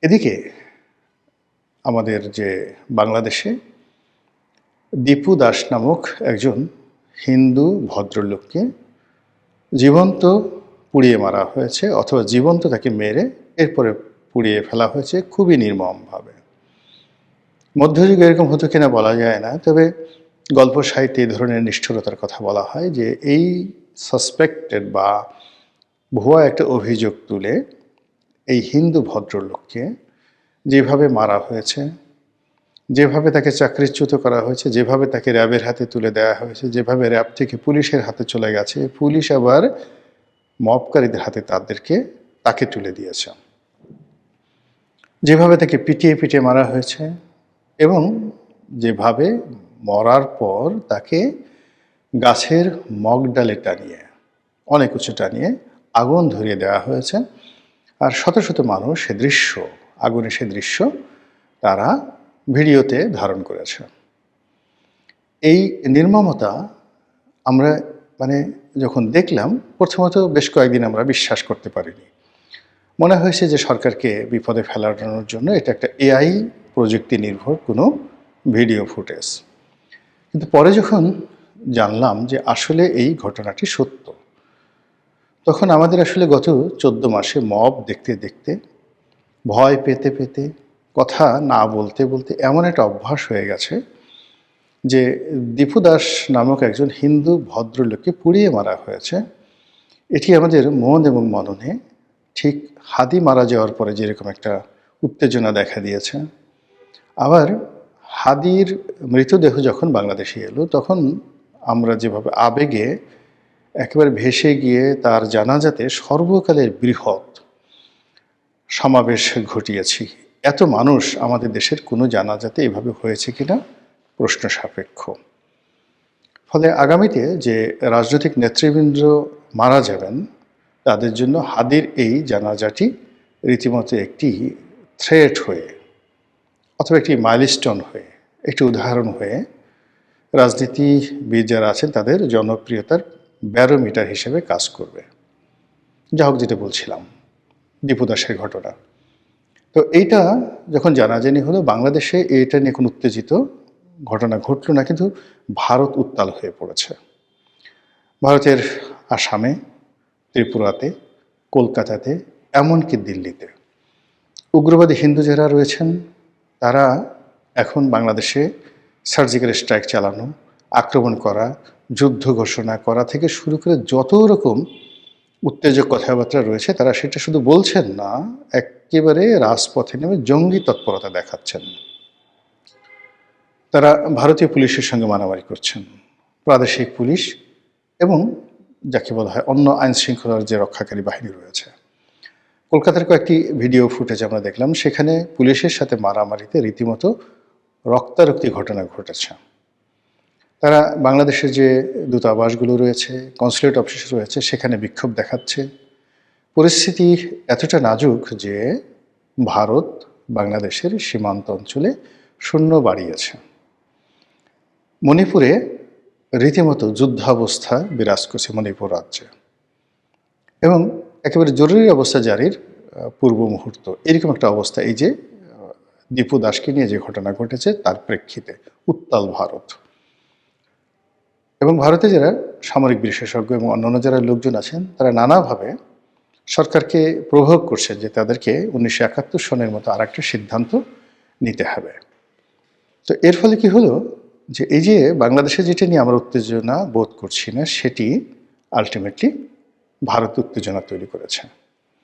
এদিকে আমাদের যে বাংলাদেশে দীপু দাস নামক একজন হিন্দু ভদ্রলোককে জীবন্ত পুড়িয়ে মারা হয়েছে, অথবা জীবন্ত তাকে মেরে এরপরে পুড়িয়ে ফেলা হয়েছে খুবই নির্মমভাবে। মধ্যযুগে এরকম হতো কিনা বলা যায় না, তবে গল্প সাহিত্যে এই ধরনের নিষ্ঠুরতার কথা বলা হয় যে এই সাসপেক্টেড বা ভুয়া একটা অভিযোগ তুলে এই হিন্দু ভদ্রলোককে যেভাবে মারা হয়েছে, যেভাবে তাকে চাকরিচ্যুত করা হয়েছে, যেভাবে তাকে র্যাবের হাতে তুলে দেওয়া হয়েছে, যেভাবে র্যাব থেকে পুলিশের হাতে চলে গেছে, পুলিশ আবার মবকারীদের হাতে তাকে তুলে দিয়েছে, যেভাবে তাকে পিটিয়ে পিটিয়ে মারা হয়েছে এবং যেভাবে মরার পর তাকে গাছের মগডালে টানিয়ে, অনেক উঁচু টানিয়ে আগুন ধরিয়ে দেওয়া হয়েছে। আর শত শত মানুষ সে দৃশ্য, আগুনের সে দৃশ্য তারা ভিডিওতে ধারণ করেছে। এই নির্মমতা আমরা যখন দেখলাম, প্রথমত বেশ কয়েকদিন আমরা বিশ্বাস করতে পারিনি। মনে হয়েছে যে সরকারকে বিপদে ফেলানোর জন্য এটা একটা এআই প্রযুক্তি নির্ভর কোনো ভিডিও ফুটেজ। কিন্তু পরে যখন জানলাম যে আসলে এই ঘটনাটি সত্য, তখন আমাদের আসলে গত 14 মাসে মব দেখতে দেখতে, ভয় পেতে পেতে, কথা না বলতে বলতে এমন একটা অভ্যাস হয়ে গেছে যে দীপু দাস নামক একজন হিন্দু ভদ্রলোককে পুড়িয়ে মারা হয়েছে। এটি আমাদের মন এবং মননে ঠিক হাদি মারা যাওয়ার পরে যেরকম একটা উত্তেজনা দেখা দিয়েছে, আবার হাদির মৃতদেহ যখন বাংলাদেশে এলো তখন আমরা যেভাবে আবেগে একেবারে ভেসে গিয়ে তার জানাজাতে সর্বকালের বৃহৎ সমাবেশ ঘটিয়েছি। এত মানুষ আমাদের দেশের কোনো জানাজাতে এভাবে হয়েছে কিনা প্রশ্ন সাপেক্ষ। ফলে আগামীতে যে রাজনৈতিক নেতৃবৃন্দ মারা যাবেন তাদের জন্য হাদির এই জানাজাটি রীতিমতো একটি থ্রেট হয়ে, অথবা একটি মাইলস্টোন হয়ে, একটি উদাহরণ হয়ে রাজনীতিবিদ যারা আছেন তাদের জনপ্রিয়তার ব্যারোমিটার হিসেবে কাজ করবে। যা হোক, যেটা বলছিলাম দীপু দাসের ঘটনা, তো এইটা যখন জানাজানি হলো বাংলাদেশে, এটা নিয়ে কোনো উত্তেজিত ঘটনা ঘটল না, কিন্তু ভারত উত্তাল হয়ে পড়েছে। ভারতের আসামে, ত্রিপুরাতে, কলকাতাতে, এমনকি দিল্লিতে উগ্রবাদী হিন্দু যারা রয়েছেন তারা এখন বাংলাদেশে সার্জিক্যাল স্ট্রাইক চালানো, আক্রমণ করা, যুদ্ধ ঘোষণা করা থেকে শুরু করে যত রকম উত্তেজক কথাবার্তা রয়েছে তারা সেটা শুধু বলছেন না, একেবারে রাজপথে নেমে জঙ্গি তৎপরতা দেখাচ্ছেন। তারা ভারতীয় পুলিশের সঙ্গে মারামারি করছেন, প্রাদেশিক পুলিশ এবং যাকে বলা হয় অন্য আইন শৃঙ্খলার যে রক্ষাকারী বাহিনী রয়েছে। কলকাতার কয়েকটি ভিডিও ফুটেজ আমরা দেখলাম, সেখানে পুলিশের সাথে মারামারিতে রীতিমতো রক্তারক্তি ঘটনা ঘটেছে। তারা বাংলাদেশের যে দূতাবাসগুলো রয়েছে, কনসুলেট অফিস রয়েছে, সেখানে বিক্ষোভ দেখাচ্ছে। পরিস্থিতি এতটা নাজুক যে ভারত বাংলাদেশের সীমান্ত অঞ্চলে সৈন্য বাড়িয়েছে। মণিপুরে রীতিমতো যুদ্ধাবস্থা বিরাজ করছে মণিপুর রাজ্যে, এবং একেবারে জরুরি অবস্থা জারির পূর্ব মুহূর্ত, এরকম একটা অবস্থা এই যে দীপু দাসকে নিয়ে যে ঘটনা ঘটেছে তার প্রেক্ষিতে উত্তাল ভারত। এবং ভারতে যারা সামরিক বিশেষজ্ঞ এবং অন্যান্য যারা লোকজন আছেন তারা নানাভাবে সরকারকে প্রভোগ করছেন যে তাদেরকে 1971 সনের মতো আর একটা সিদ্ধান্ত নিতে হবে। তো এর ফলে কি হলো যে এই যে বাংলাদেশে যেটা নিয়ে আমরা উত্তেজনা বোধ করছি না, সেটি আলটিমেটলি ভারত উত্তেজনা তৈরি করেছে।